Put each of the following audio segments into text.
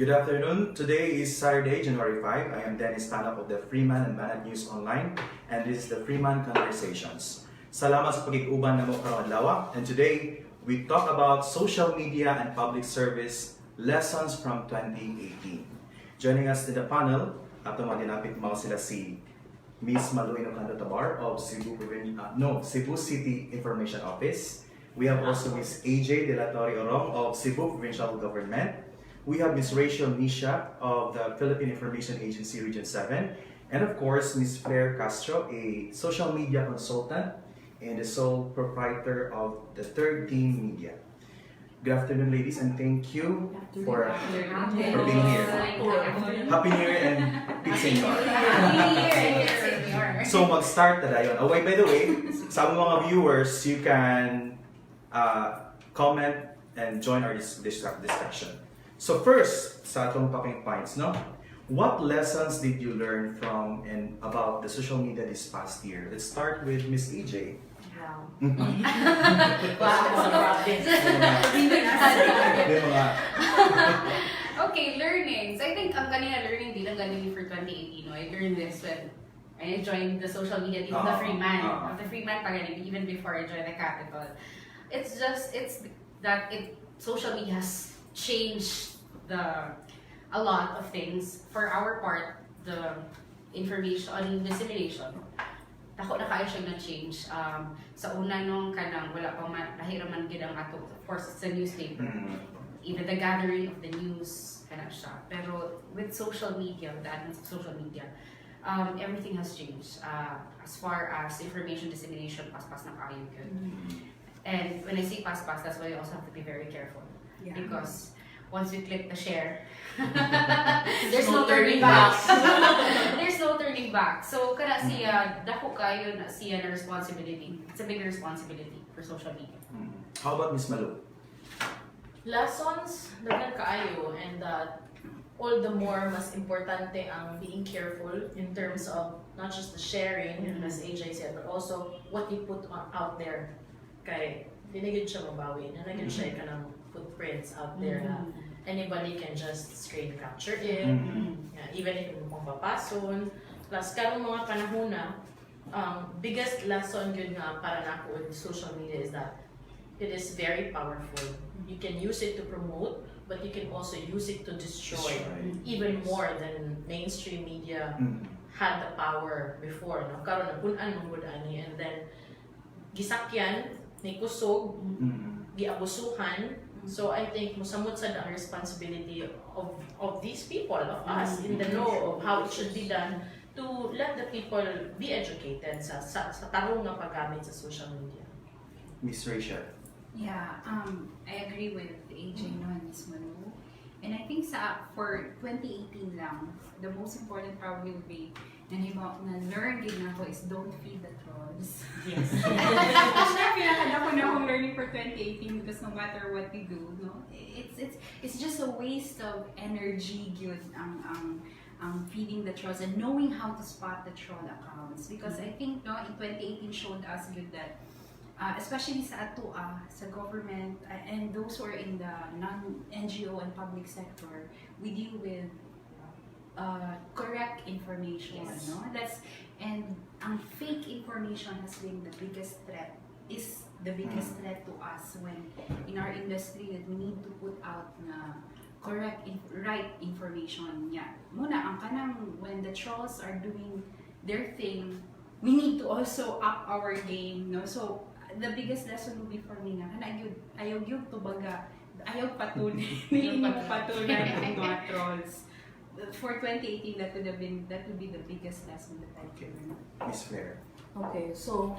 Good afternoon. Today is Saturday, January 5. I am Dennis Tanap of the Freeman and Manad News Online, and this is the Freeman Conversations. Salamat sa pag-iguban na mo karong adlaw. And today, we talk about social media and public service lessons from 2018. Joining us in the panel, ato maginapit mo sila si Miss Maluino Candotabar of Cebu City Information Office. We have also Miss AJ De La Torre Orong of Cebu Provincial Government. We have Ms. Rachel Nisha of the Philippine Information Agency Region 7. And of course, Ms. Claire Castro, a social media consultant and the sole proprietor of the Third Team Media. Good afternoon, ladies, and thank you for being here. Happy New Year and Peace Senior. So mag-start na dayon. Oh, wait, by the way, sa mga viewers, you can comment and join our discussion. So first, sa atong talking points, no? What lessons did you learn from and about the social media this past year? Let's start with Miss AJ. Wow. Okay, learnings. I think ang kanina learning din ang galing for 2018. No? I learned this when I joined the social media team of the Freeman. Of the Freeman pagaling, even before I joined the Capital. It's that social media has changed a lot of things. For our part, the information dissemination, ako na kaya siyang na-change. Sa una nung kanang wala pa lahira man gid ang ato, of course it's a newspaper. Even the gathering of the news kana siya. Pero with social media, with the advent of social media, everything has changed. As far as information dissemination, paspas na kayo good. And when I say paspas, that's why you also have to be very careful. Yeah. Because once we click the share, there's no turning back. There's no turning back. So kana siya dako kayo na siya na responsibility. It's a big responsibility for social media. How about Miss Malu? Lessons daghan kaayo, and all the more mas importante ang being careful in terms of not just the sharing, as AJ said, but also what you put out there. Kay dinigid siya mabawi, nanagid siya kanang footprints out there na anybody can just screen capture it, even if mo pang papason. Plus karong mga panahon na biggest lesson yun nga para nako with social media is that it is very powerful. You can use it to promote, but you can also use it to destroy even more than mainstream media had the power before. No? Karon napunan mo gud ani, and then gisakyan ni kusog, giabusuhan. So I think musamot sa the responsibility of these people, of us in the know of how it should be done, to let the people be educated sa tarong nga paggamit sa social media. Miss Rachel. Yeah, I agree with AJ no and Ms. Manu. And I think for 2018 lang, the most important probably would be na-learn din ako is don't feed the trolls. Yes. Actually, pinakadako na akong learning for 2018 because no matter what we do, no, it's just a waste of energy yun ang feeding the trolls and knowing how to spot the troll accounts. Because I think no, in 2018 showed us good that especially sa ato, sa government, and those who are in the non-NGO and public sector, we deal with correct information, no? And ang fake information has been the biggest threat, is the biggest threat to us when in our industry that we need to put out na correct, right information. Yeah. Muna, ang kanang when the trolls are doing their thing, we need to also up our game, no? So the biggest lesson will be for me nga, ayaw yun to baga, ayaw patuloy, hindi mo patuloy ang mga trolls. For 2018, that would be the biggest lesson that I learned. Miss Claire. Okay, so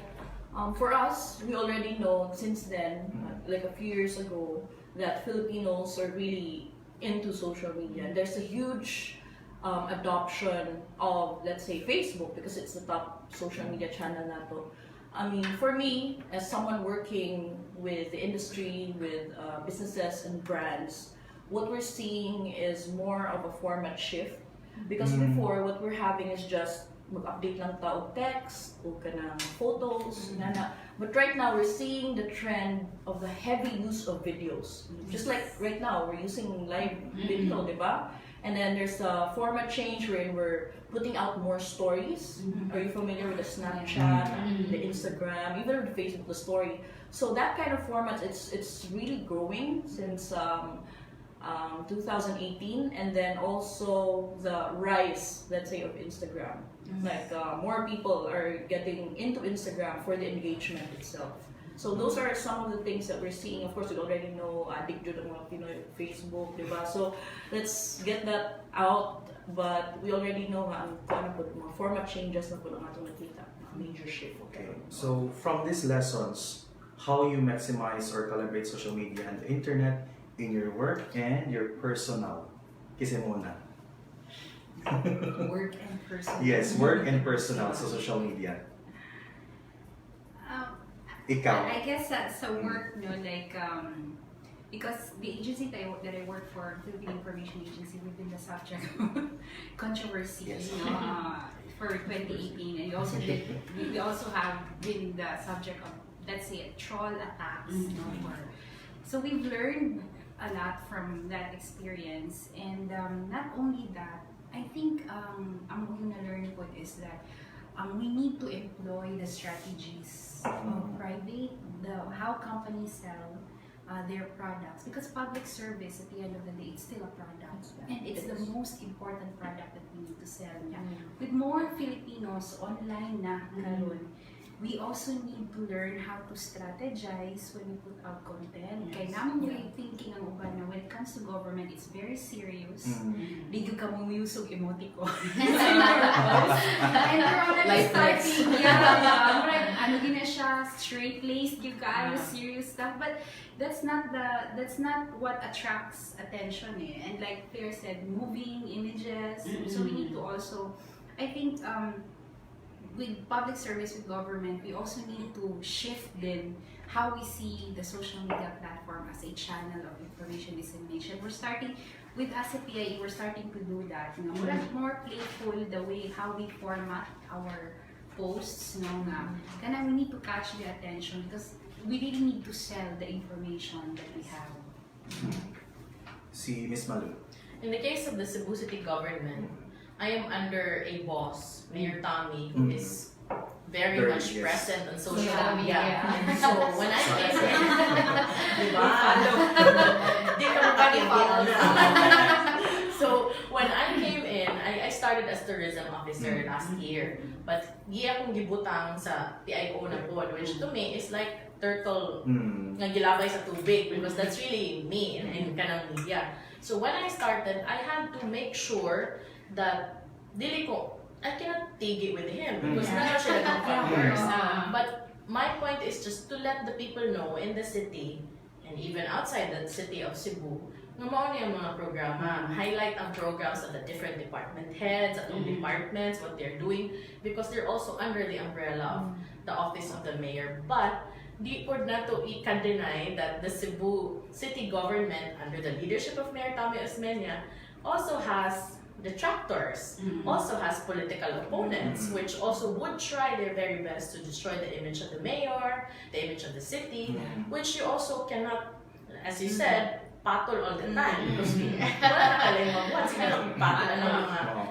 for us, we already know since then, like a few years ago, that Filipinos are really into social media. There's a huge adoption of, let's say, Facebook, because it's the top social media channel nato. I mean, for me, as someone working with the industry, with businesses and brands, what we're seeing is more of a format shift. Because before, what we're having is just mag-update lang ta og text o kanang photos, But right now, we're seeing the trend of the heavy use of videos. Just like right now, we're using live video, diba? And then there's a format change wherein we're putting out more stories. Are you familiar with the Snapchat, the Instagram, even with Facebook, the story? So that kind of format, it's really growing since 2018, and then also the rise, let's say, of Instagram. Like more people are getting into Instagram for the engagement itself. So those are some of the things that we're seeing. Of course, we already know addict jud ang mga Pinoy Facebook, diba? So let's get that out. But we already know ang mga format changes na po lang atong nakita, major shift. Okay. So from these lessons, how you maximize or calibrate social media and the internet in your work and your personal. Kasi muna. Work and personal. Yes, work and personal sa social media. Ikaw. I guess sa work, no, like, because the agency that I work for, Philippine Information Agency, we've been the subject of controversy, Yes. you know, for 2018, and we also have been the subject of, let's say, troll attacks, you know, so we've learned a lot from that experience, and not only that, I think ang na-learn ko is that we need to employ the strategies of private, how companies sell their products, because public service at the end of the day, it's still a product, and it's the most important product that we need to sell. With more Filipinos online na karon, we also need to learn how to strategize when we put out content. Kaya naman way thinking ang uban na when it comes to government, it's very serious. Bigyo ka mong use of emoticon. And we're already starting. Ano din na siya, straight-laced, yung ka, serious stuff. But that's not what attracts attention eh. And like Claire said, moving images. So we need to also, I think, with public service, with government, we also need to shift then how we see the social media platform as a channel of information dissemination. We're starting, with us at PIE, we're starting to do that. You know, we're more playful the way how we format our posts. You know, we need to catch the attention because we really need to sell the information that we have. Si Miss Malu. In the case of the Cebu City government, I am under a boss, Mayor Tommy, who is very much present on social media. And so when I came in, diba? Di ka magpapalala. So when I came in, I started as tourism officer last year. But giya kong gibutang sa PIO na pod, which to me is like turtle nga gilabay sa tubig, because that's really me in kanang media. So when I started, I had to make sure that dili ko, I cannot take it with him because na siya nag-converse. But my point is just to let the people know in the city and even outside the city of Cebu nga mao niya mga programa, highlight ang programs of the different department heads, at departments, what they're doing, because they're also under the umbrella of the office of the mayor. But di po na to i-deny that the Cebu city government under the leadership of Mayor Tommy Osmeña also has detractors, also has political opponents, which also would try their very best to destroy the image of the mayor, the image of the city, which you also cannot, as you said, patol all the time, because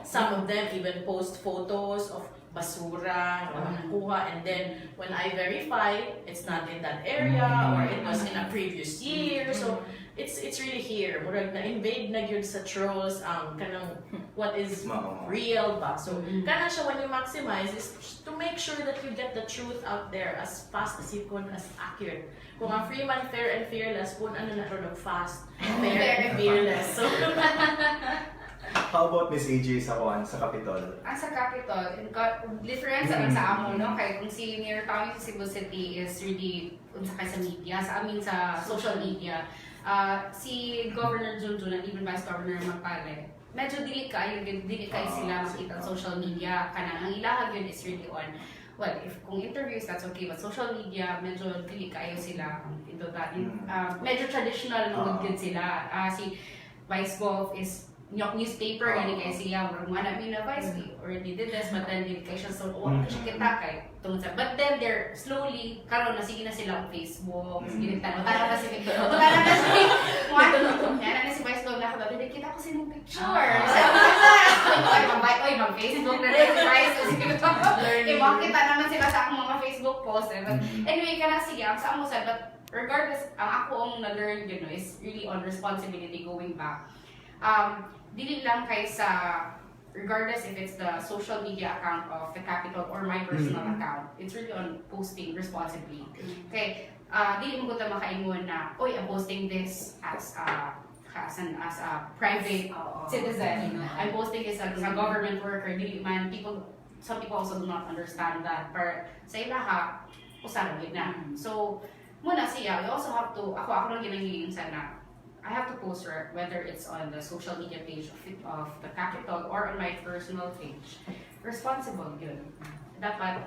some of them even post photos of basura, and then when I verify, it's not in that area, or it was in a previous year, so it's really here. Murag na-invade na yun sa trolls ang kanang what is real ba. So, kana siya when you maximize is to make sure that you get the truth out there as fast as you can, as accurate. Kung ang Freeman, fair and fearless, kung ano na ron fast, fair and fearless. So, How about Miss AJ sa Capitol? Sa Capitol, difference sa amo, no? Kaya kung si Mayor Tommy sa Cebu City is really sa media, sa amin sa social media, si Governor Junjun and even Vice Governor Magpale, medyo dili kayo sila makita sa social media. Kanang ang ilahag yun is really on, well, if kung interviews, that's okay, but social media, medyo dili kayo sila into that. Medyo traditional good sila. Si Vice Gov is newspaper, hindi kay siya, or mga namin na vice, already did this, but then hindi kay siya, so, siya kita kay, tungkol sa, but then they're slowly, karon na sige na sila ang Facebook, sige na tanong, kasi, yan na si vice ko, lahat, hindi kita ko silang picture, mag-Facebook na rin si vice, sige ko, kita naman sila sa akong mga Facebook post, but anyway, ka na sige, ang sa amo sa, but regardless, ang ako ang na-learn, is really on responsibility going back. Dili lang kay sa, regardless if it's the social media account of the Capital or my personal account, it's really on posting responsibly. Okay, dili mo ko makaingon na, oy, I'm posting this as a private citizen. I'm posting this as a government worker. Dili man, some people also do not understand that. Pero sa ilaha, usahan na. So, muna siya, we also have to, ako lang ginangiging sana, I have to post whether it's on the social media page of the Capital or on my personal page. Responsible yun. Dapat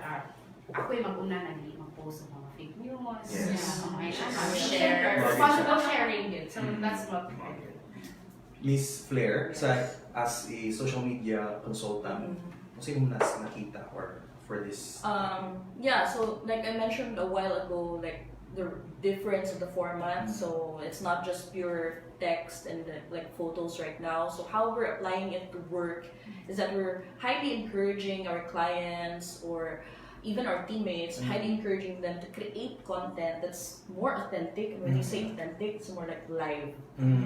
ako yung mag-una na hindi mag-post ng mga fake news, share. Responsible sharing yun. So that's what I do. Miss Flair, as a social media consultant, sino mo nakita or for this? Yeah, so like I mentioned a while ago, like the difference of the format, so it's not just pure text and like photos right now. So how we're applying it to work is that we're highly encouraging our clients or even our teammates, highly encouraging them to create content that's more authentic. And when you say authentic, it's more like live.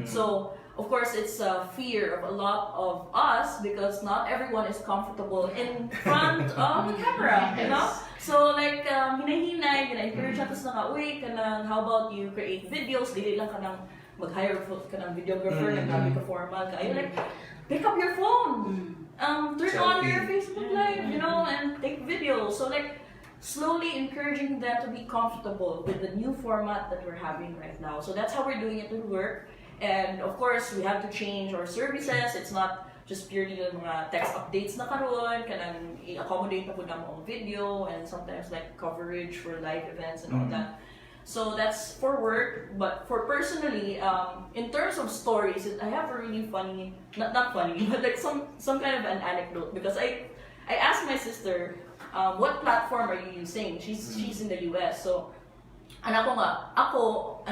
So of course it's a fear of a lot of us because not everyone is comfortable in front of the camera, you know? So like, hinay-hinay, encourage natin sa uy, how about you create videos, dili lang ka nang mag-hire ka ng videographer, nagkami ka formal ka, like, pick up your phone, turn on your Facebook Live, you know, and take videos. So like, slowly encouraging them to be comfortable with the new format that we're having right now. So that's how we're doing it with work. And of course, we have to change our services. It's not just purely yung mga text updates na karon, kanang i-accommodate na po na mga video and sometimes like coverage for live events and all that. So that's for work, but for personally, in terms of stories, I have a really funny, not funny, but like some kind of an anecdote because I asked my sister, what platform are you using? She's in the US, so and I'm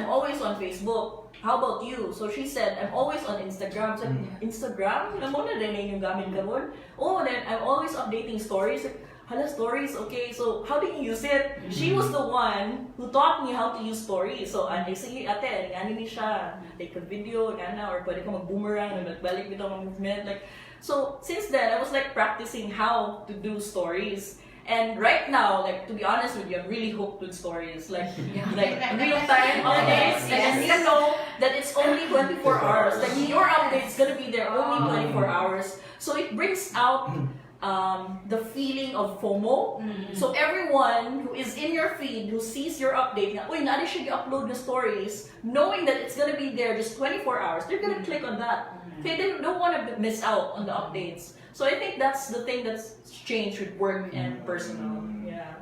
always on Facebook. How about you? So she said, I'm always on Instagram. So Instagram? Alam mo na din yung gamit ka mo? Oh, then I'm always updating stories. Hala, stories, okay. So how do you use it? She was the one who taught me how to use stories. So I say, ate, nga ni siya. Take a video, or pwede ka mag-boomerang, nagbalik bitaw ng movement. Like, so since then, I was like practicing how to do stories. And right now, like to be honest with you, I'm really hooked with stories. Like real time updates. And you know that it's only 24 hours. Like your update's gonna be there only 24 hours. So it brings out the feeling of FOMO. So everyone who is in your feed, who sees your update, uy, nari siya i-upload na stories, knowing that it's gonna be there just 24 hours, they're gonna click on that. They don't want to miss out on the updates. So I think that's the thing that's changed with work and personal. Yeah.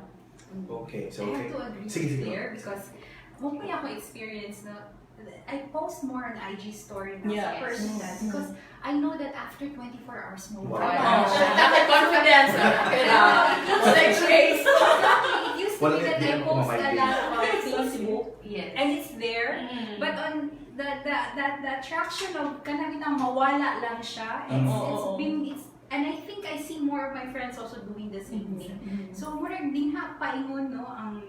Okay, so I have to agree sige. there because kung may ako experience na I post more on IG story now Yeah. sa personal because I know that after 24 hours mo Wow. Confidence. Like grace. It used to Wala be that din I ako post a mamay lot on Facebook Yes. and it's there, but on the attraction of kanang mawala lang siya, and I think I see more of my friends also doing the same thing. So murag din paingon no ang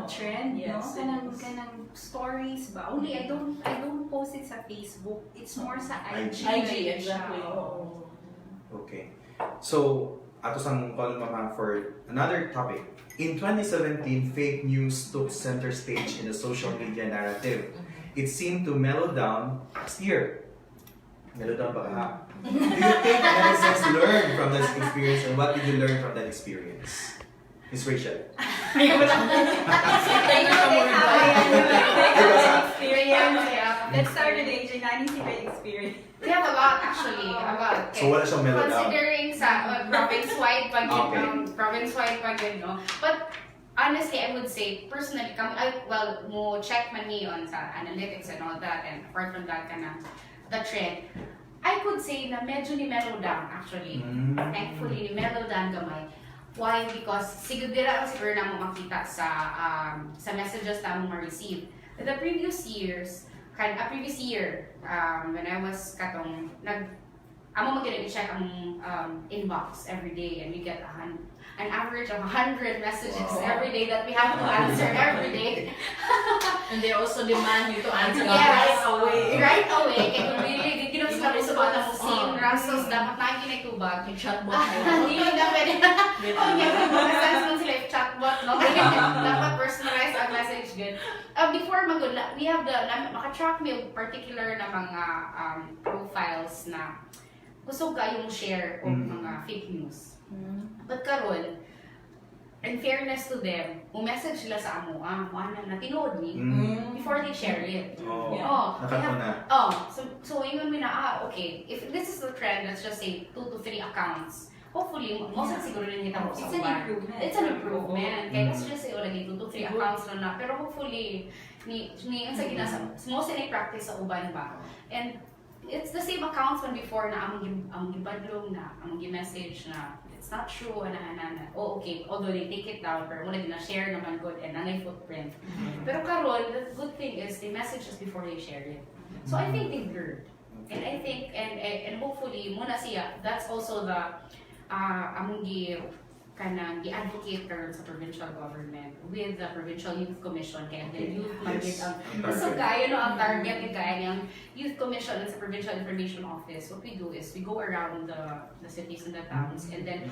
trend, no, kanang stories ba. Only I don't post it sa Facebook. It's more sa IG. Exactly. Okay. So, ato sang call mama for another topic. In 2017, fake news took center stage in the social media narrative. It seemed to mellow down last year. Mellow down ba ka? Do you think netizens learned from this experience, and what did you learn from that experience? Miss Rachel. Let's start with AJ. Nani si great experience. We have a lot actually, a lot. So wala siyang mellow down? Considering sa province-wide pag yun, Okay. province-wide pag yun, no? But honestly, I would say, personally, mo check man me on sa analytics and all that, and apart from that, the trend, I could say na medyo ni mellow down actually. Thankfully, ni mellow down gamay. Why? Because siguro dira ang siguro na mo makita sa messages na mo ma-receive. The previous years, previous year, when I was katong amo mag-check ang inbox every day, and we get an average of 100 messages every day that we have to answer every day. And they also demand you to answer Yes. right away. Right away. Kaya really, di na sila mo sa mga mo scene, Russell's dapat na kinitubag. Yung chatbot Hindi yun na pwede. Oh, yeah, mag-sense mo sila yung chatbot, no? Dapat personalize ang message good. Before magula, we have maka-track me yung particular na mga profiles na gusto ka yung share of mga fake news. But karon, in fairness to them, message sila sa amo, ano na tinood ni before they share it. Nakato na. So yun okay, if this is the trend, let's just say 2 to 3 accounts. Hopefully, most siguro rin kita mo sa It's an uban. improvement. It's an improvement. Kaya let's just say already 2 to 3 accounts na. Pero hopefully, ang sa ginasa, mostly na-practice sa uban ba. And it's the same accounts when before na among gibadlong na, among gi-message na it's not true, okay, although they take it down, pero muna gina-share naman good and nanay footprint. Pero karon, the good thing is they message us before they share it. So I think they've learned. And I think, and hopefully, muna siya, that's also the among gi-advocate karon sa provincial government with the Provincial Youth Commission kaya the youth magid ang so kaya no ang target kaya yung Youth Commission sa Provincial Information Office. What we do is we go around the cities and the towns and then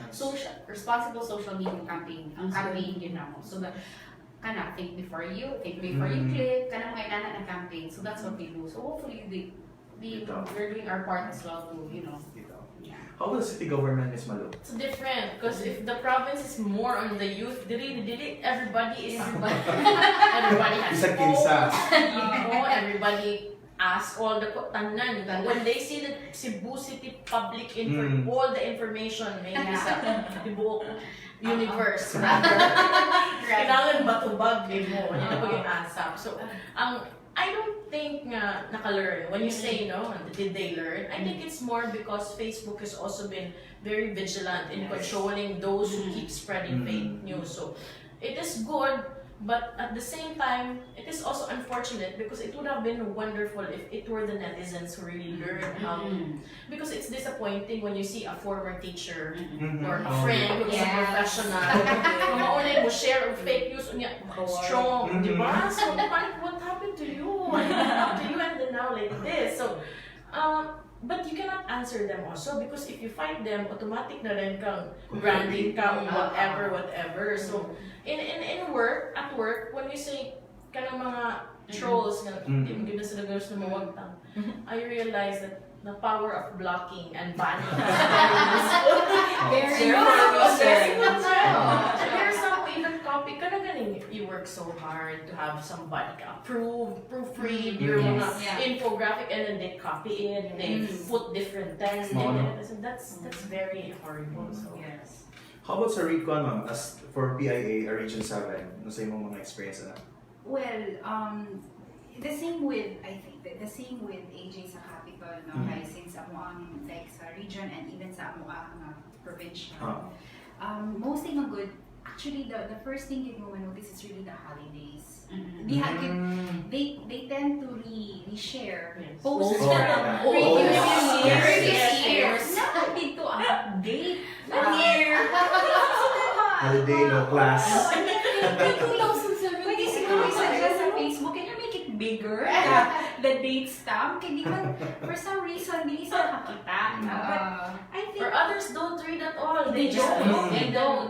responsible social media campaign ang campaign ginamo. So the think before you click kana mga inana na campaign. So that's what we do. So hopefully we're doing our part as well to How about the city government, Ms. Malo? It's different because if the province is more on the youth, everybody has Isa kinsa. everybody asks all the tanan. When they see the Cebu City public all the information maybe sa tibuok universe. Kailangan batubag mo. Yan ang paging asap. So, I don't think naka-learn. When you say, did they learn? I think it's more because Facebook has also been very vigilant in controlling those who keep spreading fake news. So, it is good, but at the same time, it is also unfortunate because it would have been wonderful if it were the netizens who really learned how. Because it's disappointing when you see a former teacher or a friend who's a professional. Mauna mo share of fake news unya strong, di ba? So what happened to you? What happened to you? And then now like this. So but you cannot answer them also because if you fight them, automatic na rin kang branding ka or whatever. So at work, when you say kanang mga trolls nga di mo gina sila gusto na mawagtang, I realize that the power of blocking and banning is very useful. There's some even copy kanang ganing you work so hard to have somebody proofread your mga infographic and then they copy it, they put different text in it. So that's very horrible. So yes. How about sa recon, ma'am, as for PIA Region 7? Ano sa imong mga experience na? Well, the same with AJ sa capital, no? Kaya since ako ang like sa region and even sa ako ang provincial. Mostly good. Actually, the first thing you will notice is really the holidays. They tend to reshare posts from previous years. Not dito ang update. Holiday, no class. May 2007. Pwede siguro i-suggest sa Facebook. Can you make it bigger? The date stamp. Kaya di man, for some reason, hindi sila nakakita. But I think... Or others don't read at all. They don't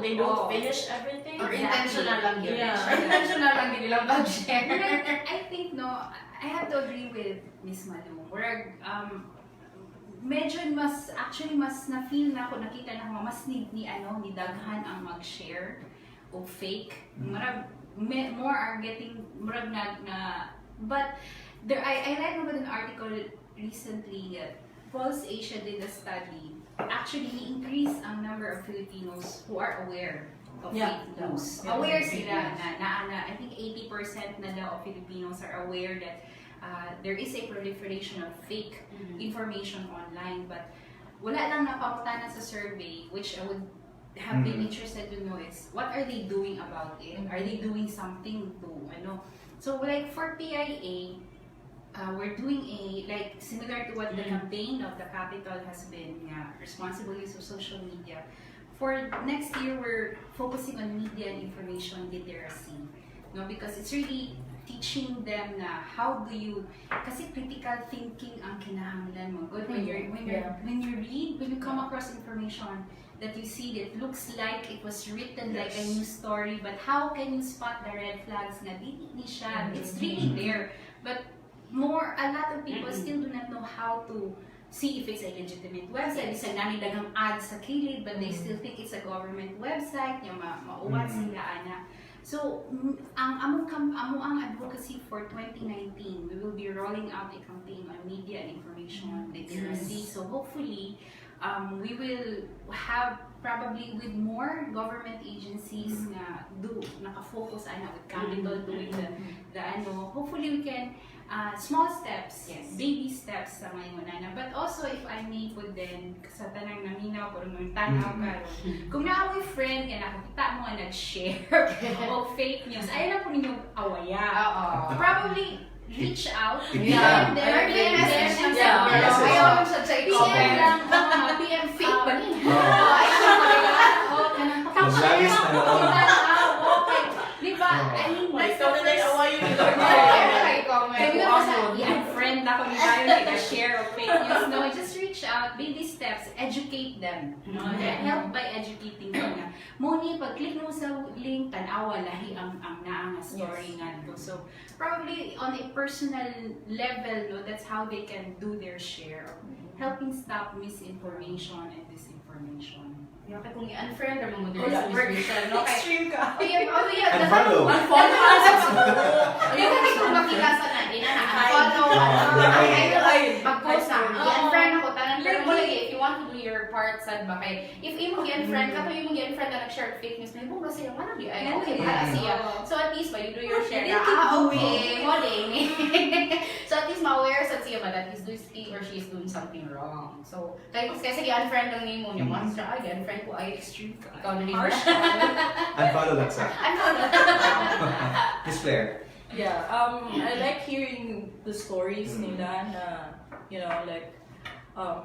finish everything. Or intentional lang yun. Yeah. Or intentional lang din nilang mag-share. I think, I have to agree with Miss Malu. Where, medyo mas na-feel na ako, nakita na ako, mas ni daghan ang mag-share o fake. More are getting, but there, I read about an article recently that Pulse Asia did a study. Actually, increase ang number of Filipinos who are aware of fake news. Aware sila na I think 80% na daw of Filipinos are aware that there is a proliferation of fake information online, but wala lang napamutanan sa survey, which I would have been interested to know is what are they doing about it? Are they doing something to So like for PIA, we're doing like similar to what the campaign of the capital has been, responsible use of social media. For next year, we're focusing on media and information literacy, because it's really teaching them na how do you, kasi critical thinking ang kinahanglan mo. Good when you come across information that you see that looks like it was written like a news story, but how can you spot the red flags na di siya? It's really there, but a lot of people still do not know how to see if it's a legitimate website. Isang daghang ads sa kilid, but they still think it's a government website, yung mauwat sila ana. So, ang advocacy for 2019, we will be rolling out a campaign on media and information literacy. So hopefully, we will have probably with more government agencies na naka-focus with capital doing the hopefully we can small steps, baby steps sa ngayon na. But also if I may put din sa tanang naminaw po nung tanaw karon. Kung naamoy friend ka nakakita mo nga nag-share o fake news, ayun na po ninyong awaya. Probably reach out. Yeah. PM lang, PM fake ba niya? Mag-live na noon. Okay. Di ba? I mean, that's the Ikaw na first... awayin nila. Kami na sa i-unfriend ako ni tayo nag-share of fake news. No, just reach out, baby steps, educate them. Help by educating them. Moni, pag-click mo sa link, tanawa, lahi ang naang story nga nito. So, probably on a personal level, that's how they can do their share of helping stop misinformation and disinformation. Kaya kung i-unfriend or mga disinformation, no? Extreme ka. Unfollow. Hindi ko kung makita sa natin na unfollow. Pag-post na, i-unfriend ako tanan. Pero mo lagi, if you want to do your part, sad ba kay, if imong i-unfriend ka, imong i-unfriend na nag-share fake news, may buong kasi yung ano, okay, bahala siya. So at least, you do your share na, okay, mo din. So at least, ma-aware sa siya ba that he or she is doing something wrong. So, kasi i-unfriend lang nimo niya, once siya, i-unfriend ko ay extreme ka. Ikaw na rin. Unfollow lang sa. Miss Claire. Yeah, I like hearing the stories nila na,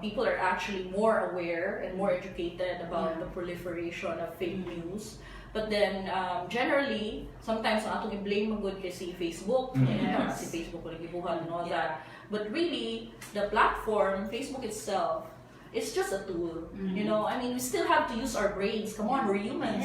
people are actually more aware and more educated about the proliferation of fake news. But then, generally, sometimes ang atong i-blame magod kay si Facebook. Si Facebook ko nagibuhat and all that. But really, the platform, Facebook itself, it's just a tool. I mean, we still have to use our brains. Come on, we're humans.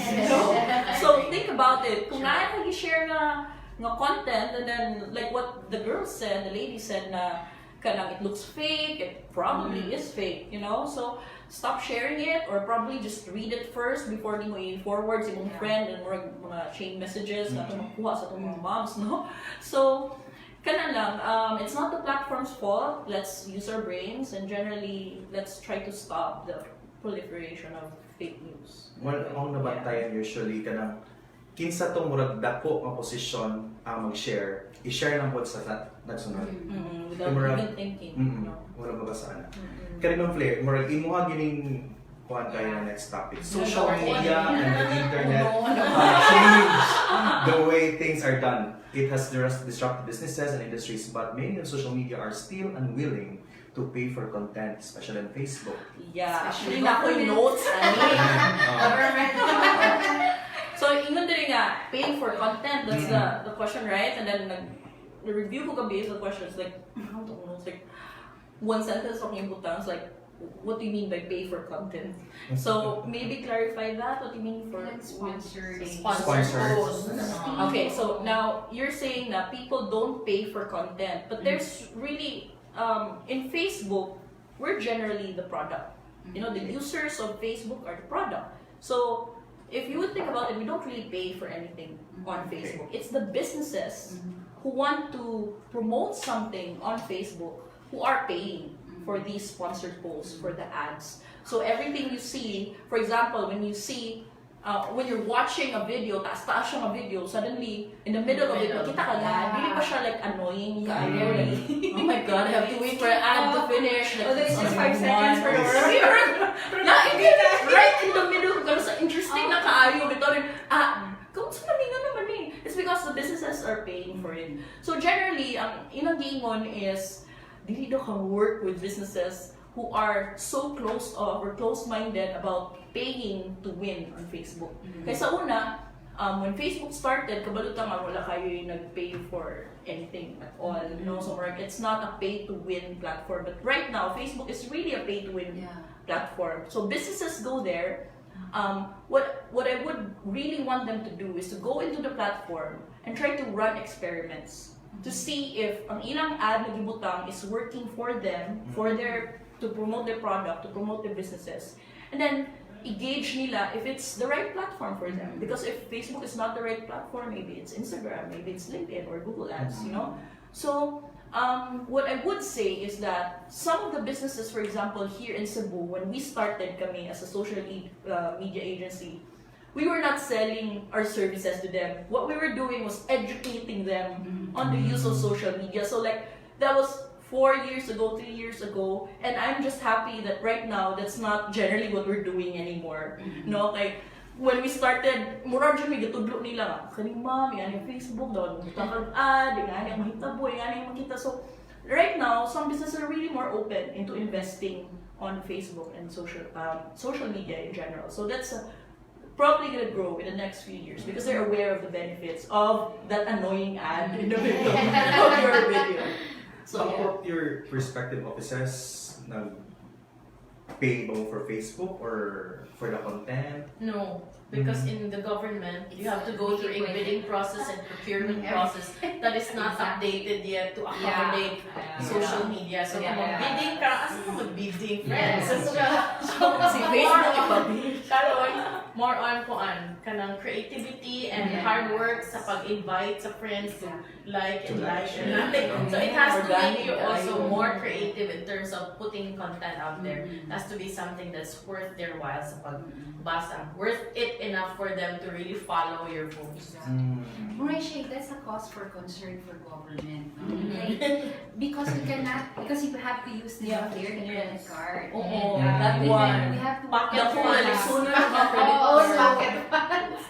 So think about it. Kung naayang nag-share na content, and then like what the girl said, the lady said na kanang it looks fake, it probably is fake, So stop sharing it, or probably just read it first before ni mo i-forward sa mong friend and mga chain messages na itong makuha sa itong mga moms, no? So, kana lang, it's not the platform's fault. Let's use our brains, and generally, let's try to stop the proliferation of fake news. Well, ang nabantayan usually kanang kinsa to murag dako nga posisyon ang mag-share, i-share lang po sa nagsunod. Without even thinking. Wala mabasaan na. Kaya naman Flair, murag imuha gining kuhan kayo na next topic. Social media and the internet change the way things are done. It has disrupted businesses and industries, but many of social media are still unwilling to pay for content, especially on Facebook. Yeah, actually na ko yung notes. So, ingon din nga, paying for content, that's the question, right? And then, the review ko ka based on the question, it's like, how to know, it's like, one sentence of yung butang, it's like, what do you mean by pay for content? So, maybe clarify that, what do you mean for Sponsored. Okay, so now, you're saying that people don't pay for content, but there's really, in Facebook, we're generally the product. The users of Facebook are the product. So, if you would think about it, we don't really pay for anything on Facebook. It's the businesses who want to promote something on Facebook who are paying for these sponsored posts, for the ads. So everything you see, for example, when you see, when you're watching a video, taas-taas yung video, suddenly, in the middle of it, makita ka na, hindi pa ba siya like annoying? Yeah. Kaayo, like, oh my god, I have to wait for an ad to finish. Like, Although it's just 5 one. seconds per hour. Yeah, right in the middle, kung sa interesting na kaayo, bitaw rin, kung sa malinga naman eh. It's because the businesses are paying for it. So generally, ang inang giingon is, dili daw ka work with businesses who are so closed off or close-minded about paying to win on Facebook. Kaysa una, when Facebook started, kabalutang wala kayo yung nag-pay for anything at all. No? So it's not a pay-to-win platform. But right now, Facebook is really a pay-to-win platform. So businesses go there. What I would really want them to do is to go into the platform and try to run experiments to see if ang ilang ad na gibutang is working for them, to promote their product, to promote their businesses. And then gauge nila if it's the right platform for them. Because if Facebook is not the right platform, maybe it's Instagram, maybe it's LinkedIn or Google Ads, you know? So, what I would say is that some of the businesses, for example, here in Cebu, when we started kami as a social media agency, we were not selling our services to them. What we were doing was educating them on the use of social media. So like, that was 4 years ago, 3 years ago, and I'm just happy that right now that's not generally what we're doing anymore. No, like when we started, mura dyan may gatudlo nila, kaning ma'am, yan yung Facebook, daw magtakag ad, yan yung mahitabo, yan yung makita. So right now, some businesses are really more open into investing on Facebook and social media in general. So that's probably going to grow in the next few years because they're aware of the benefits of that annoying ad in the middle of your video. So, about your respective offices, nag-pay ba for Facebook or for the content? No, because in the government, you have to go through a bidding process and procurement process that is not updated yet to accommodate social media. So kung mag-bidding ka, asa mo mag-bidding, friends? Si Facebook ipabidding. Karoon, more on kanang creativity and hard work sa pag-invite sa friends to like and like. So it has to make you also more creative in terms of putting content out there. It has to be something that's worth their while sa pagbasa. Worth it enough for them to really follow your posts. Marisha, that's a cause for concern for government. Like, because you have to use the credit card. That one. We have to The whole sooner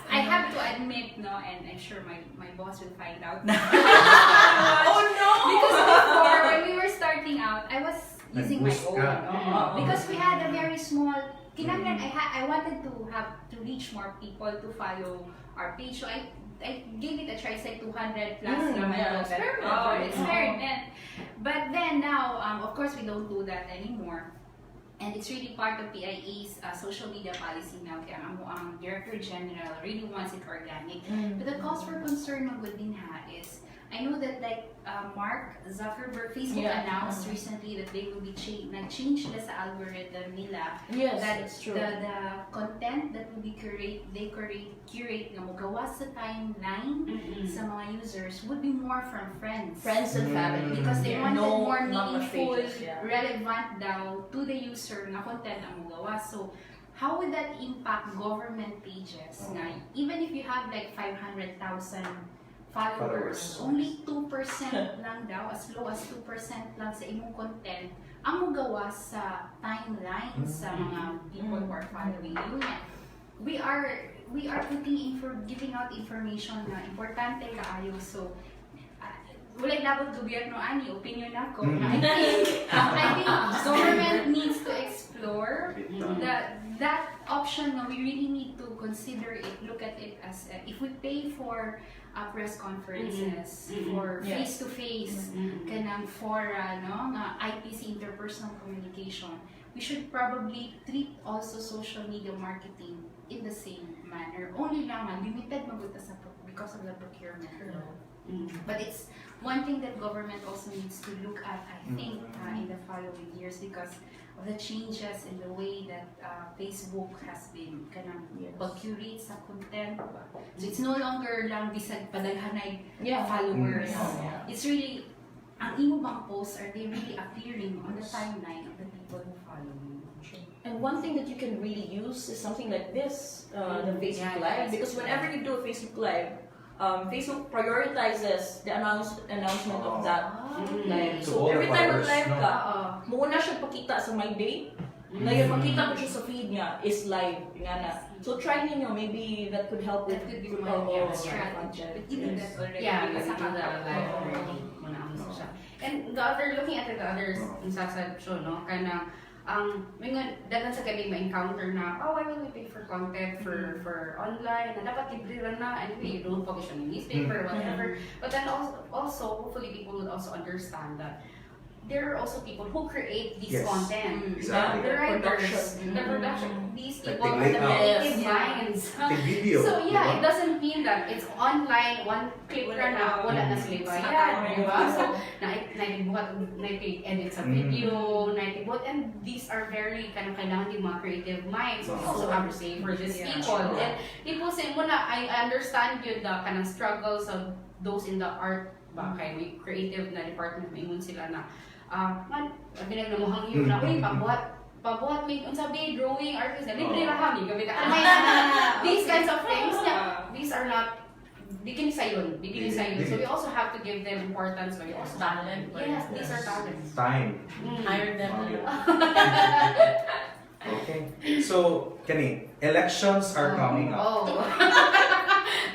I have to admit, and I'm sure my boss will find out. Oh no! Because before, when we were starting out, I was using my Nag-boost own. ka. Because we had a very small, I wanted to reach more people to follow our page. So I gave it a try. It's like 200 plus experiment. But then now, of course, we don't do that anymore. And it's really part of PIA's social media policy now. Kaya ang Director General really wants it organic. But the cause for concern ng din is, I know that like Mark Zuckerberg, Facebook announced recently that they will be change the sa algorithm nila. Yes, that that's true. The content that will be curate nga magawa sa timeline sa mga users would be more from friends. Friends and family. Because they wanted more not much meaningful, pages, relevant daw to the user na content ang magawa. So, how would that impact government pages? Nga, even if you have like 500,000 followers, only 2% lang daw, as low as 2% lang sa imong content ang magawa sa timeline sa mga people who are following you. We are giving out information na importante kaayo. So, walay dapat gobyerno ani opinion ako. I think government needs to explore that option. No, we really need to consider it, look at it as if we pay for press conferences, for face-to-face, kanang fora, IPC, interpersonal communication, we should probably treat also social media marketing in the same manner. Only lang limited mabuta sa because of the procurement. But it's one thing that government also needs to look at, I think, in the following years because of the changes in the way that Facebook has been pag-curate sa content. So it's no longer lang bisag padaghanay followers. It's really, ang imo bang posts, are they really appearing on the timeline of the people who follow you? And one thing that you can really use is something like this, the Facebook Live. Because whenever you do a Facebook Live, Facebook prioritizes the announcement of that live. To So all every the time followers, mag-live no? ka, muna siya pakita sa my day. Ngayon, makita ko siya sa feed niya is live. Nga na. So try ninyo, maybe that could help with That could be with one our strategy. content. But you did that already. Yeah, Because kasi you do the that live already. already. Muna ang siya. And the other, looking at the others, sa show, no, kana, may nga, dagan sa kami ma-encounter na, oh, why will we pay for content for online, na dapat libre lang na, anyway, you don't publish on the newspaper, whatever. But then also, hopefully people will also understand that there are also people who create this Yes. content. Exactly. The writers, Production. the production, these Like people the are the layout. creative Yes. minds. Take video. So yeah, diba? it doesn't mean that it's online, one click ka na, wala na sila bayad, di ba? So, na-edit sa video, na-edit, and these are very, kailangan yung mga creative minds. So, we also have to say for these people. And people say muna, I understand yun the kanang struggles of those in the art, ba, kay may creative na department, may ingon sila na, man, binagnamuhang yun na, uy, pabuhat may unsabi drawing artist na libre ra kami gamit ka these kinds of things these are not bigyan sa yun so we also have to give them importance we also Talent. yes these are talents Time. Hire them. Okay. So, Kani, elections are coming up. oh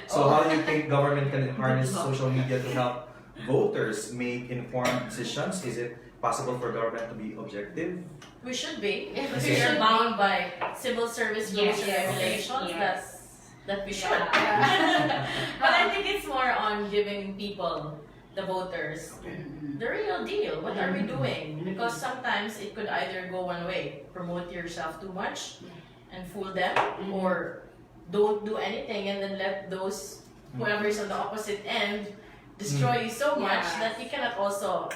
So, how do you think government can harness social media to help voters make informed decisions? Is it possible for government to be objective? We should be. Yes, Because we we are should bound by civil service rules Yes. and regulations Yes. that we should. But I think it's more on giving people, the voters, the real deal. What are we doing? Because sometimes it could either go one way, promote yourself too much and fool them, or don't do anything and then let those whoever is on the opposite end destroy you so much Yes. that you cannot also,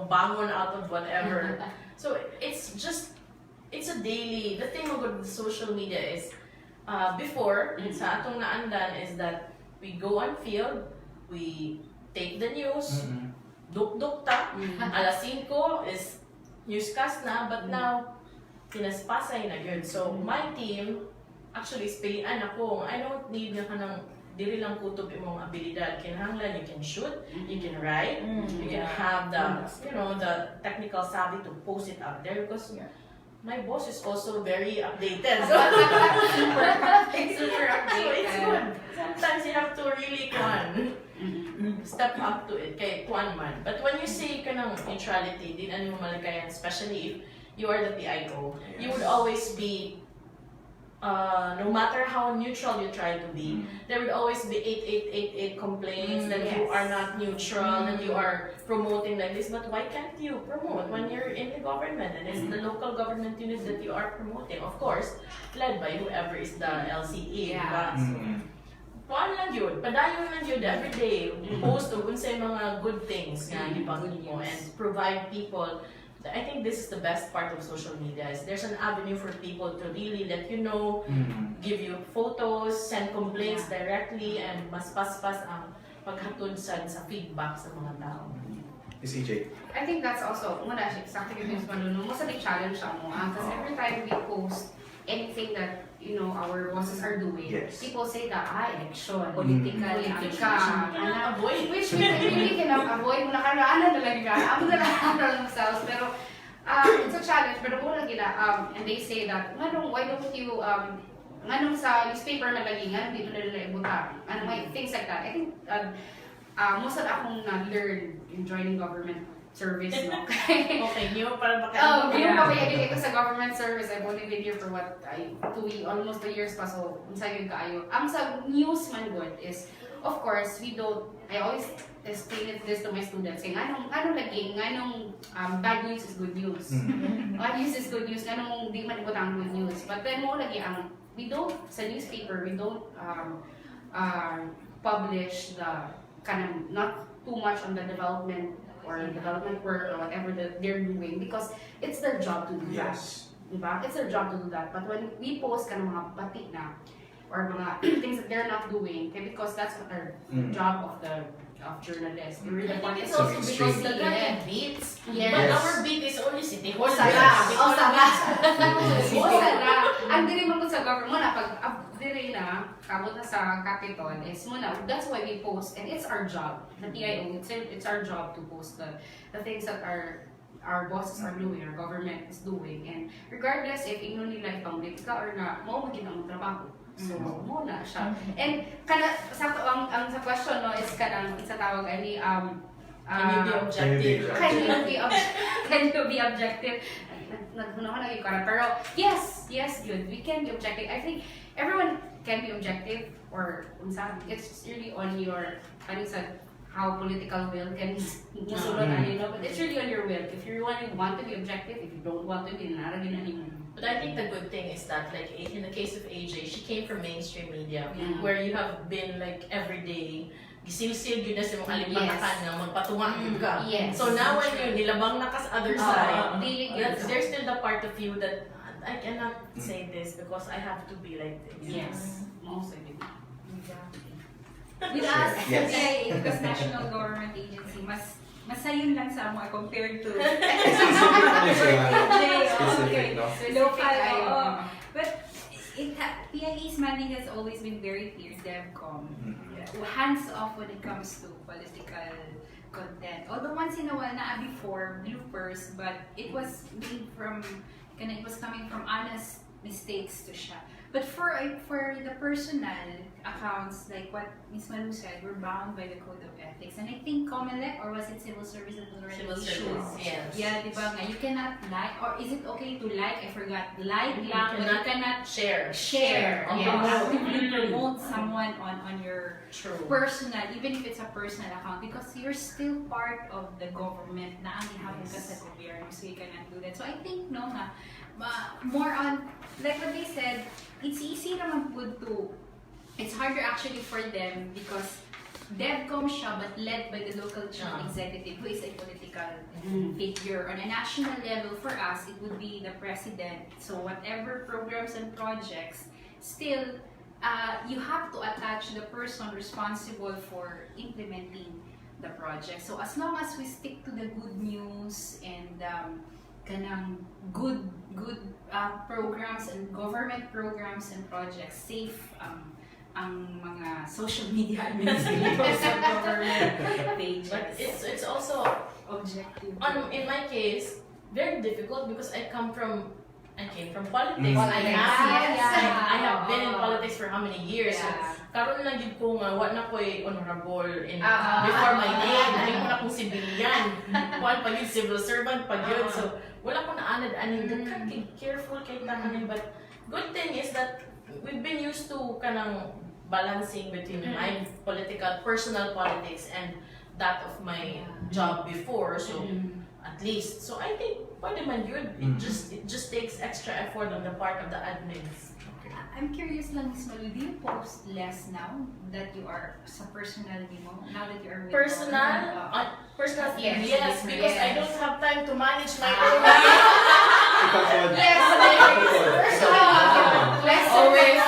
bangon out of whatever. So it's a daily, the thing about social media is, before, sa atong naandan is that we go on field, we take the news, duk-duk ta, alas 5 is newscast na, but now, pinaspasay na yun. So my team, actually, pilian ako, I don't need na kanang dili lang kutob imong abilidad. Kinahanglan, you can shoot, you can write, you can have the, the technical savvy to post it out there because my boss is also very updated. So, super so it's good. Sometimes you have to really step up to it kay kuan man. But when you say kanang neutrality, di na mo malagayan, especially if you are the PIO, you would always be no matter how neutral you try to be, there would always be 8888 complaints that you are not neutral, that you are promoting like this. But why can't you promote when you're in the government and it's the local government unit that you are promoting? Of course, led by whoever is the LCE. Yeah. Kuan lang yun, padayon lang yun every day, post o unsay mga good things nga gibangin mo and provide people. I think this is the best part of social media is there's an avenue for people to really let you know, give you photos, send complaints directly, and mas paspas ang paghatod sa feedback sa mga tao. Miss EJ. I think that's also, muna siya, exactly yung Manunu, most of the challenge siya mo, because every time we post anything that, our bosses are doing, Yes. people say that, election, Political. Avoid. which we really cannot avoid, muna karaanan talaga, amo na lang themselves, pero, it's a challenge, pero muna gila, and they say that, why don't you, nganong sa newspaper na lagi, nganong dito na nila ibuta, things like that. I think, most of akong nag-learn in joining government service, no? Okay, new para baka. Yung papayagin ko sa government service, I've only been here for almost 2 years pa, so unsa yun kaayo. Ang sa news man good is, of course, I always explain this to my students, saying, anong bad news is good news. Bad news is good news, anong di man ibutang good news. But then mo lagi sa newspaper, we don't publish not too much on the development work or whatever that they're doing because it's their job to do that. Diba? It's their job to do that. But when we post mga batik na or mga things that they're not doing, because that's what our job of journalists. I think it's So also extreme. because the government beats. Yes. But our beat is only city hall. Sara. Ang diri man ko sa government na pag diri na una, kamot na sa Capitol, is muna, that's why we post, and it's our job, the TIO, it's our job to post the things that our bosses are doing, our government is doing, and regardless if inyo nila pang-politika or na, mo maging ang trabaho. So, muna siya. And kana sa sa question no is kanang sa tawag ani Can you be objective? Can you be objective? Naghunahan na yung karan. Pero yes, good. We can be objective. I think everyone can be objective or it's really on your how political will can musulod but it's really on your will. If you want to be objective, if you don't want to be, naragin na ninyo. But I think the good thing is that, like in the case of AJ, she came from mainstream media, where you have been like every day, gisilsil yun na sa mga alimangakan nga magpatunga yun ka. Yes. So now when you nilabang na ka sa other side, Yes. there's still the part of you that I cannot say this because I have to be like this. Yes. Most of it. With us, Yes. CIA, because national government agency, mas masayon lang sa mga compared to Specific, no? local. But PIE's mandate has always been very clear, DevCom. Hands off when it comes to political content. Although once in a while na before bloopers, but it was coming from honest mistakes to siya. But for the personal accounts, like what Ms. Malu said, we're bound by the code of ethics. And I think COMELEC, or was it Civil Service that was already Civil issued? Service, yes. Yeah, di ba nga, you cannot like, or is it okay to like? I forgot. Like You lang, but you cannot cannot share. share. Yes. Actively promote someone on your True. personal, even if it's a personal account, because you're still part of the government na ang ihapon ka sa gobyerno, so you cannot do that. So I think, no nga, more on, like what they said, it's easy naman po it's harder actually for them because DevCom siya but led by the local chief executive who is a political figure. On a national level, for us, it would be the president. So whatever programs and projects, still, you have to attach the person responsible for implementing the project. So as long as we stick to the good news and kanang good programs and government programs and projects, safe ang mga social media administrators and government pages. But it's also objective. in my case very difficult because I came from politics. Politics, I have been in politics for how many years? Yeah. So, karon lang gid ko nga wa na koy honorable in Ah. before my name. Hindi mo na kong civilian. Kuan pa yun, civil servant pa yun. So wala ko na anad-aning. Daghan kay careful kay tanan. But good thing is that we've been used to kanang balancing between my personal politics and that of my job before. So at least. So I think pwede man yun. It just takes extra effort on the part of the admins. I'm curious lang, Ms. Malu, do you post less now that you are sa personal mo? Now that you are with Personal? Personal? Yes, because I don't have time to manage my own. Always.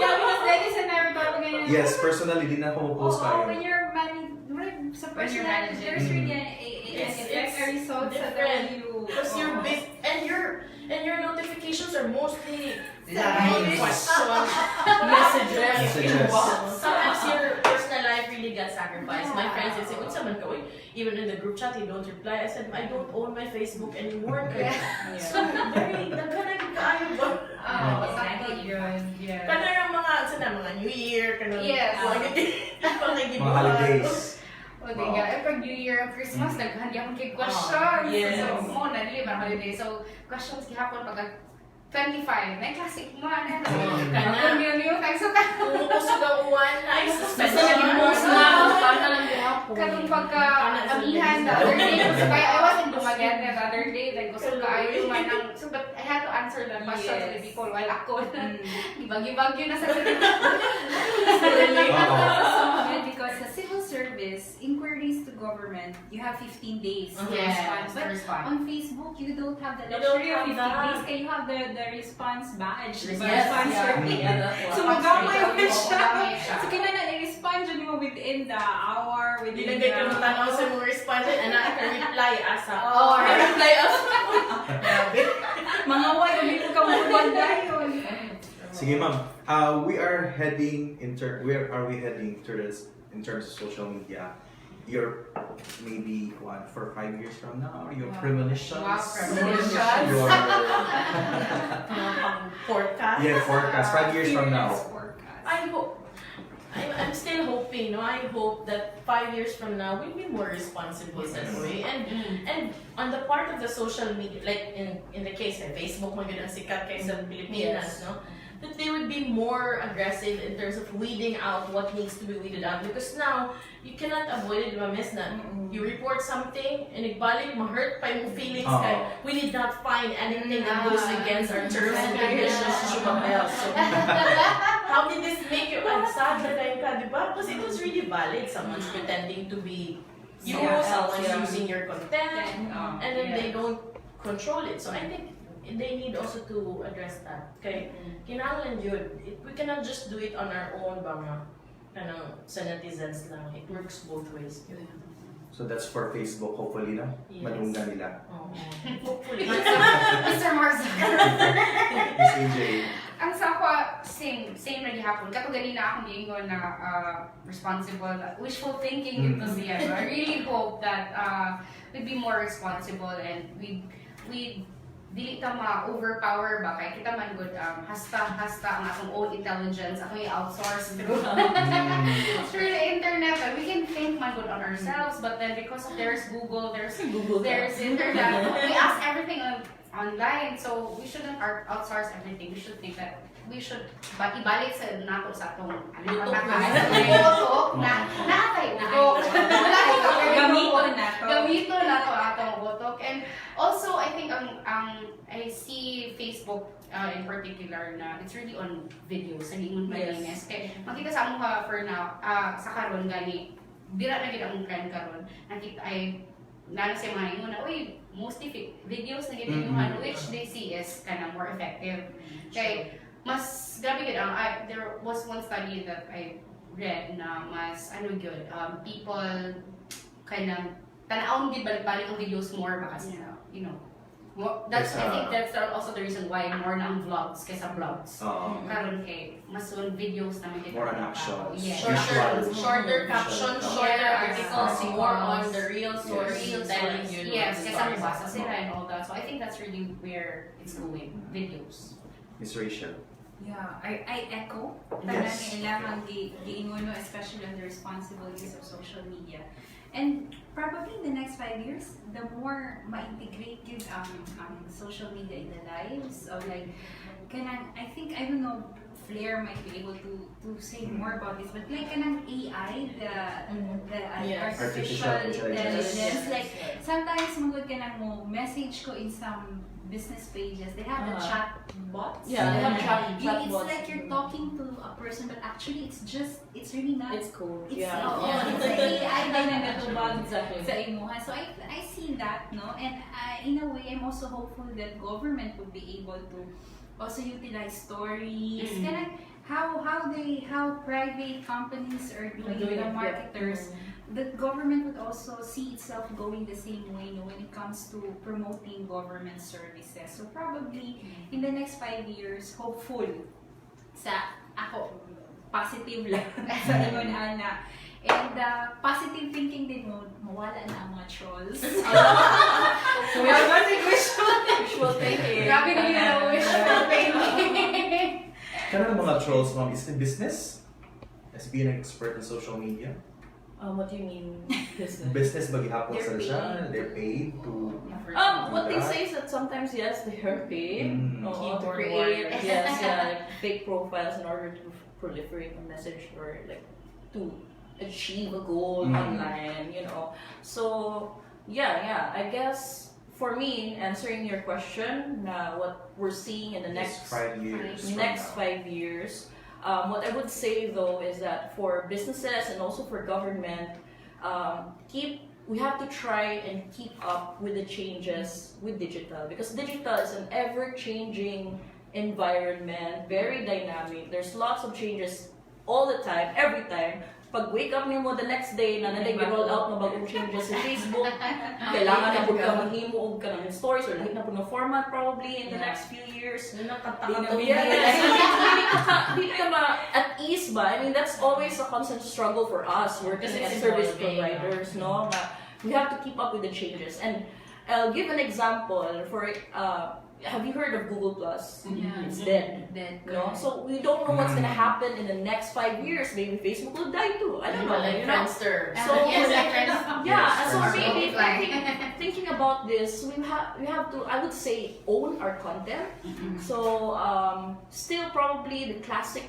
Yeah, because Dennis and I were talking ganyan. Yes, personally, di na ako post Oo, tayo. when you're sa When you're personal, managing. there's really an It's effect, a result sa different. you. Because you're big and your notifications are mostly Lines. questions, messages. Messages. Sometimes your personal life really got sacrificed. My friends would say, "Unsa man ka, uy?" Even in the group chat, you don't reply. I said, I don't own my Facebook anymore. So very nagkanang kaayo ba? Exactly. Yeah. Kana yung mga New Year, kana Yes. Mga holidays. O diga, pag New Year, Christmas, naghandi akong kay questions. Yes. So, mo na dili ba holiday. So, questions gihapon pag 25, may classic mo na. Kana. New, thanks sa ta. Pumusog ang uwan, nice Basta nag-post na, paano lang gihapon. Kanong pagka amihan the other day, kasi kaya I wasn't dumagat na the other day, like gusto ka ayaw man ng, so but I had to answer the questions of the people while ako, bagyo-bagyo na sa Because sa civil service, inquiries to government, you have 15 days to Yes, respond. But to respond. on Facebook, you don't have the You luxury don't of 15 have that. days. Kaya you have the response badge. Diba? Yes, Response yeah. survey. Yeah, So that's magamay why. mo siya. Magamay siya. So kailangan i-respond yun mo within the hour, within Dinagay ka ng tanaw sa mga respondent and I can reply asa. Oh, reply asa. Grabe. mga why, hindi ko ka mabagay yun. Sige ma'am, We are heading where are we heading to this in terms of social media? You're maybe what 5 years from now? Your premonitions? Wow, premonitions. Your Forecast. yeah, forecast 5 years from now. Forecast. I hope. I'm still hoping, no? I hope that 5 years from now we'll be more responsible sa way. And on the part of the social media, like in the case of Facebook, magandang sikat kayo sa Pilipinas, no? That they would be more aggressive in terms of weeding out what needs to be weeded out. Because now, you cannot avoid it, mamiss na. You report something, and igbalik, ma-hurt pa yung feelings kay, we did not find anything that goes against our terms and conditions, Shubabel. So, how did this make you sad na kayo ka, di ba? Because it was really valid. Someone's pretending to be you, someone's using your content, and then they don't control it. So I think they need also to address that. Okay? Kinahanglan yun. We cannot just do it on our own, banga. Sa netizens lang. It works both ways. So that's for Facebook, hopefully na. Yes. Madunggan nila. Hopefully. Mr. Marza. Miss AJ. Ang sa ako, same na gihapon. Kato ganina akong giingon na responsible, wishful thinking ito siya. I really hope that we'd be more responsible and we dili ta ma-overpower ba kay kita man good hasta ang atong own intelligence akong i-outsource through through the internet. But we can think man good on ourselves, but then because there's Google, there's internet, we ask everything online, so we shouldn't outsource everything. We should think that we should ibalik sa nato sa atong utok na nakay utok gamito nato atong utok. And also I think I see Facebook in particular na it's really on videos sa lingon malinis kay makita sa among for now sa karon gani dira na gid ang trend karon nakita ay nana sa mga ingon na uy mostly videos na gid inyuhan which they see is kind of more effective kay mas grabe gid there was one study that I read na mas good people kind of tanawon gid balik-balik ang videos more ba kasi you know that's I think that's also the reason why more na ang vlogs kaysa blogs karon kay mas on videos na may More on action. yes. Shorter captions, shorter articles, Yes. more on the real story, Real telling stories. you. Yes, kaysa mabasa sila and all that. So I think that's really where it's going, videos. Miss Rachel. Yeah, I echo. Yes. Kailangan giinguno, especially on the responsible use of social media. And probably in the next 5 years, the more ma-integrate yun ang social media in the lives of like, I think, I don't know, Flair might be able to say more about this, but like kanang AI, Yes. artificial intelligence, Yes. like sometimes magod ka nang mo message ko in some business pages, they have the chat bots. Yeah, they have chat It's bots. like you're talking to a person, but actually it's really not. It's cool. It's Yeah. it's an AI din na natubag Exactly. sa imuha. So I see that, no? And in a way, I'm also hopeful that government would be able to also utilize stories. Kanang how private companies are doing the marketers. The government would also see itself going the same way, when it comes to promoting government services. So probably in the next 5 years, hopeful sa ako positive lang sa ingon ana. And positive thinking din mo, mawala na ang mga trolls. Visual thinking. Grabe na yun, wishful thinking. Kanang mga trolls, ma'am, is it business? As being an expert in social media? What do you mean business? Business ba gihapon They're sa siya? They're paid to... What they say is that sometimes yes, they are paid Keyboard to create warriors. like fake profiles in order to proliferate a message or like to achieve a goal online, So yeah, I guess for me, answering your question, what we're seeing in the next 5 years. from next now. 5 years. What I would say though is that for businesses and also for government, we have to try and keep up with the changes with digital, because digital is an ever-changing environment, very dynamic. There's lots of changes all the time, every time. pag wake up niyo mo the next day na roll out na bagong changes sa Facebook, kailangan na po ka manghimo og ka ng stories or lahat na po na format probably in the next few years. Hindi ka at ease ba? I mean, that's always a constant struggle for us working as service providers, no? We have to keep up with the changes. And I'll give an example for have you heard of Google Plus? Yeah. It's dead. No? So we don't know what's gonna happen in the next 5 years. Maybe Facebook will die too. I don't know. Like Friendster. So Yes, so Friendster. maybe thinking about this, we have to, I would say, own our content. So still probably the classic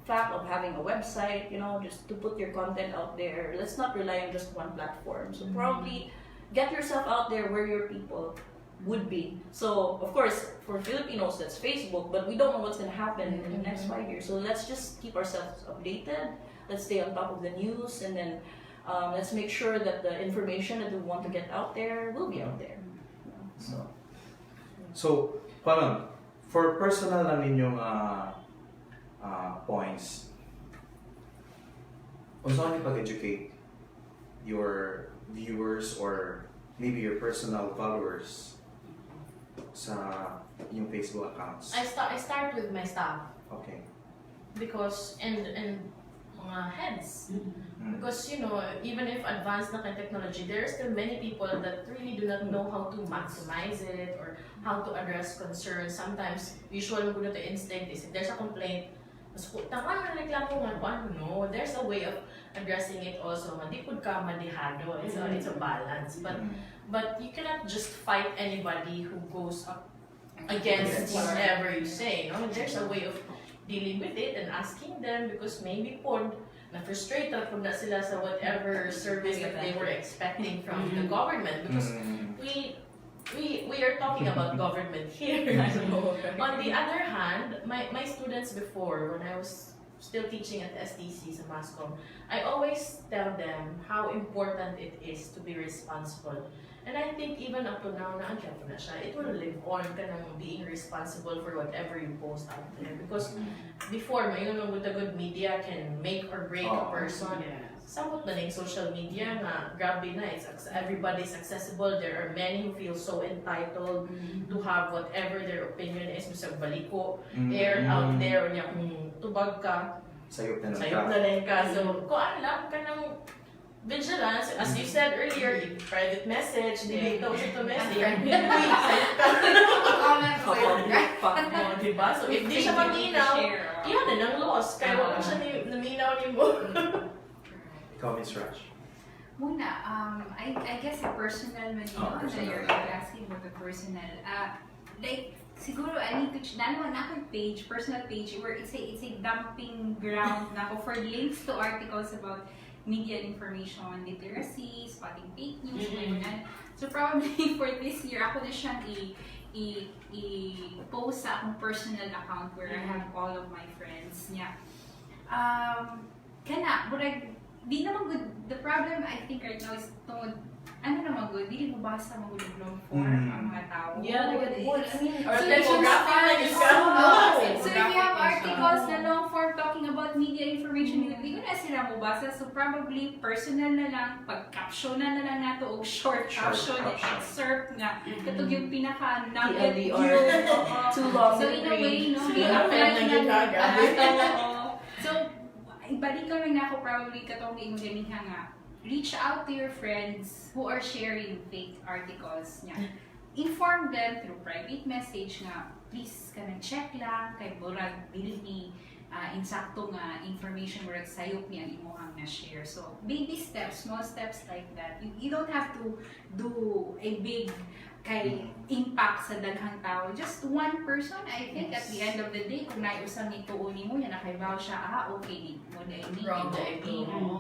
fact of having a website, just to put your content out there. Let's not rely on just one platform. So probably get yourself out there where your people would be. So of course for Filipinos that's Facebook, but we don't know what's going to happen in the next 5 years. So let's just keep ourselves updated. Let's stay on top of the news, and then let's make sure that the information that we want to get out there will be out there. So, paano, for personal na ninyong points, unsa niyo pag-educate your viewers or maybe your personal followers sa yung Facebook accounts? I start with my staff Okay. because and mga heads. Because even if advanced na kay technology, there are still many people that really do not know how to maximize it or how to address concerns. Sometimes usual mo to instinct is if there's a complaint, mas tama na reklamo nga kung no, there's a way of addressing it also. Di pud ka madihado. It's a balance. But you cannot just fight anybody who goes up against whatever you say. There's a way of dealing with it and asking them, because maybe po na-frustrated po na sila sa whatever service that they were expecting from the government, because we are talking about government here. On the other hand, my students before, when I was still teaching at the STC sa Mascom, I always tell them how important it is to be responsible. And I think even up to now, na-andyan po na siya, it will live on ka ng being responsible for whatever you post out there. Because before, mayroon with the good media can make or break a person. Samot na social media na grabe na, everybody's accessible. There are many who feel so entitled to have whatever their opinion is. Bisag baliko, air out there, niya kung tubag ka, Sayop na lang ka. So, kung lang ka ng vigilance, as you said earlier, you private message, delete daw sa message, sayop ka. Comment ko yun. Diba? So, if di siya maminaw, yan na ng loss. Kaya wala siya naminaw ni mo. Ikaw, Miss Raj. Muna, I guess a personal man yun, personal. you're asking about the personal. Like, siguro, I need to, nalaman na akong page, personal page, where it's a dumping ground na ako for links to articles about media information literacy, spotting fake news, ganyan. So probably for this year, ako na siyang i-post sa akong personal account where I have all of my friends niya. But di naman good. The problem I think right now is tungod, ano naman good, di mabasa magulog long form ang mga tao. Yeah, like Or So, typography like it's so if you have articles na long form talking about media information, hindi ko na sila mabasa. So probably personal na lang, pag-caption na lang nato o short caption, excerpt nga. Katog yung pinaka-nugget TLDR. Too long. So in a way, no? So, ibalik ko lang ako probably katong yung ganiha nga. Reach out to your friends who are sharing fake articles niya. Inform them through private message nga, please check lang kay murag dili ni insakto nga information murag sayop ni ang imuhang na-share. So baby steps, small steps like that. You don't have to do a big kay impact sa daghang tao. Just one person, I think at the end of the day, kung naiusang nituon mo yan, nakaibaw siya, okay, mo na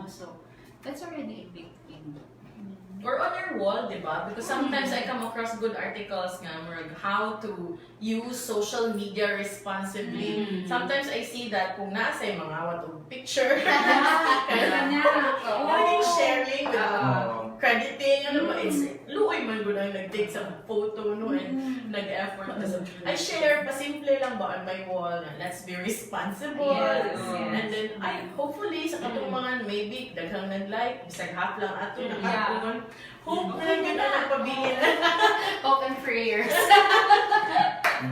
So that's already a big thing. Or on your wall, di ba? Because sometimes I come across good articles nga, like how to use social media responsibly. Sometimes I see that kung nasa yung mga picture, sharing with crediting, ano ba, it's luoy man ko lang nag-take sa photo, no, and nag-effort. I share, pasimple lang ba on my wall, let's be responsible. Yes. And then, hopefully, sa katumangan, maybe, daghang nag-like, bisag half lang ato, nakatuman. Hope na yun ang nagpabilin. Hope and prayers.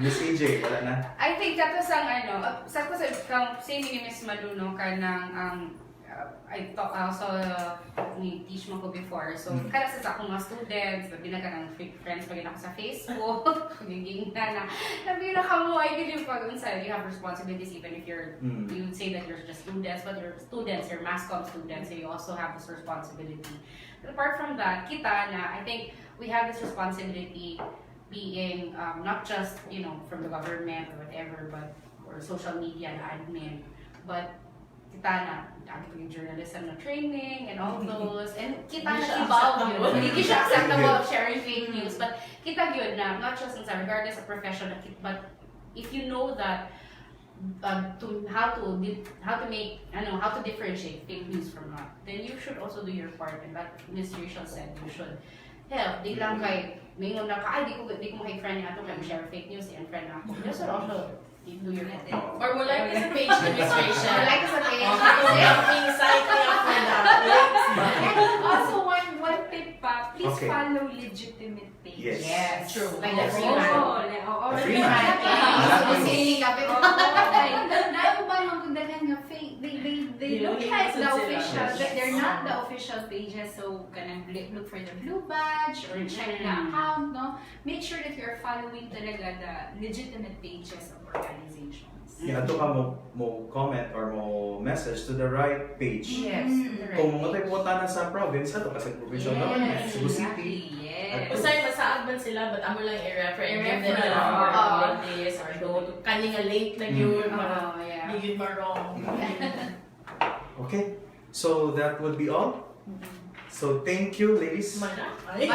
Miss AJ, wala na. I think that was ang sa ko sa same ni Miss Maluno kanang I talk also ni teach mo ko before. So kada sa akong mga students, labi na kanang friends pag ako sa Facebook, giging na labi na kamo I believe pag inside you have responsibilities even if you would say that you're just students, but you're students, you're mass comm students, so you also have this responsibility. But apart from that, kita na I think we have this responsibility being not just from the government or whatever, but or social media and admin, but kita na yung journalism na training and all those, and kita na evolve yun. Hindi siya acceptable of sharing fake news, but kita yun na not just regardless of profession, but if you know that how to differentiate fake news from not, then you should also do your part, and that Ms. Rachel said you should help. Di lang kay mingon na ka, di ko makik-friend niya ato kay share fake news and friend ako. You should also do your part. Or mo like sa page administration. Or like sa page. Yung site niya for And also one tip pa, please Okay. follow legitimate pages. Yes. True. Like the Freeman. Freeman. The Freeman. Nayo ba magdagan nga fake? They look like the official, but they're not the official pages. So kanang look for the blue badge or check the account, no? Make sure that you're following talaga the legitimate pages of organizations. Yeah, ato ka mo comment or mo message to the right page. Yes. Kung mo tayo punta na sa province, ato kasi provincial government, Cebu City. Yes. Usay masaag man sila, but amo lang i-refer and give them I-refer. or this or go to kaning a link na yun para yeah. di yun marong. Okay, so that would be all. So thank you, ladies. Mana? Ay.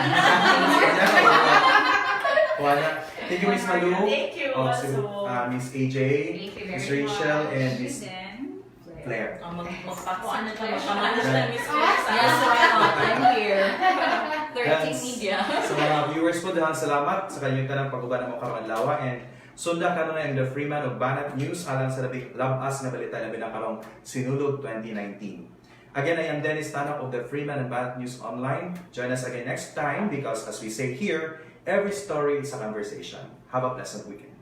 Wala. Thank you, Miss Malu. Thank you also. Miss AJ, Thank you very Miss Rachel, much. and Miss Then, Claire. Magpakuan na tayo. Pamalas na Miss Yes, Claire. why not? I'm here. 13 Yes. media. Sa mga viewers po, dahan salamat sa kanyang tanang pag-uban ng mga karong adlaw, and sunda karon na yung The Freeman of Banat News alang sa labas nga balita na binakarong Sinulog 2019. Again, I am Dennis Tanok of The Freeman and Banat News Online. Join us again next time because as we say here, every story is a conversation. Have a pleasant weekend.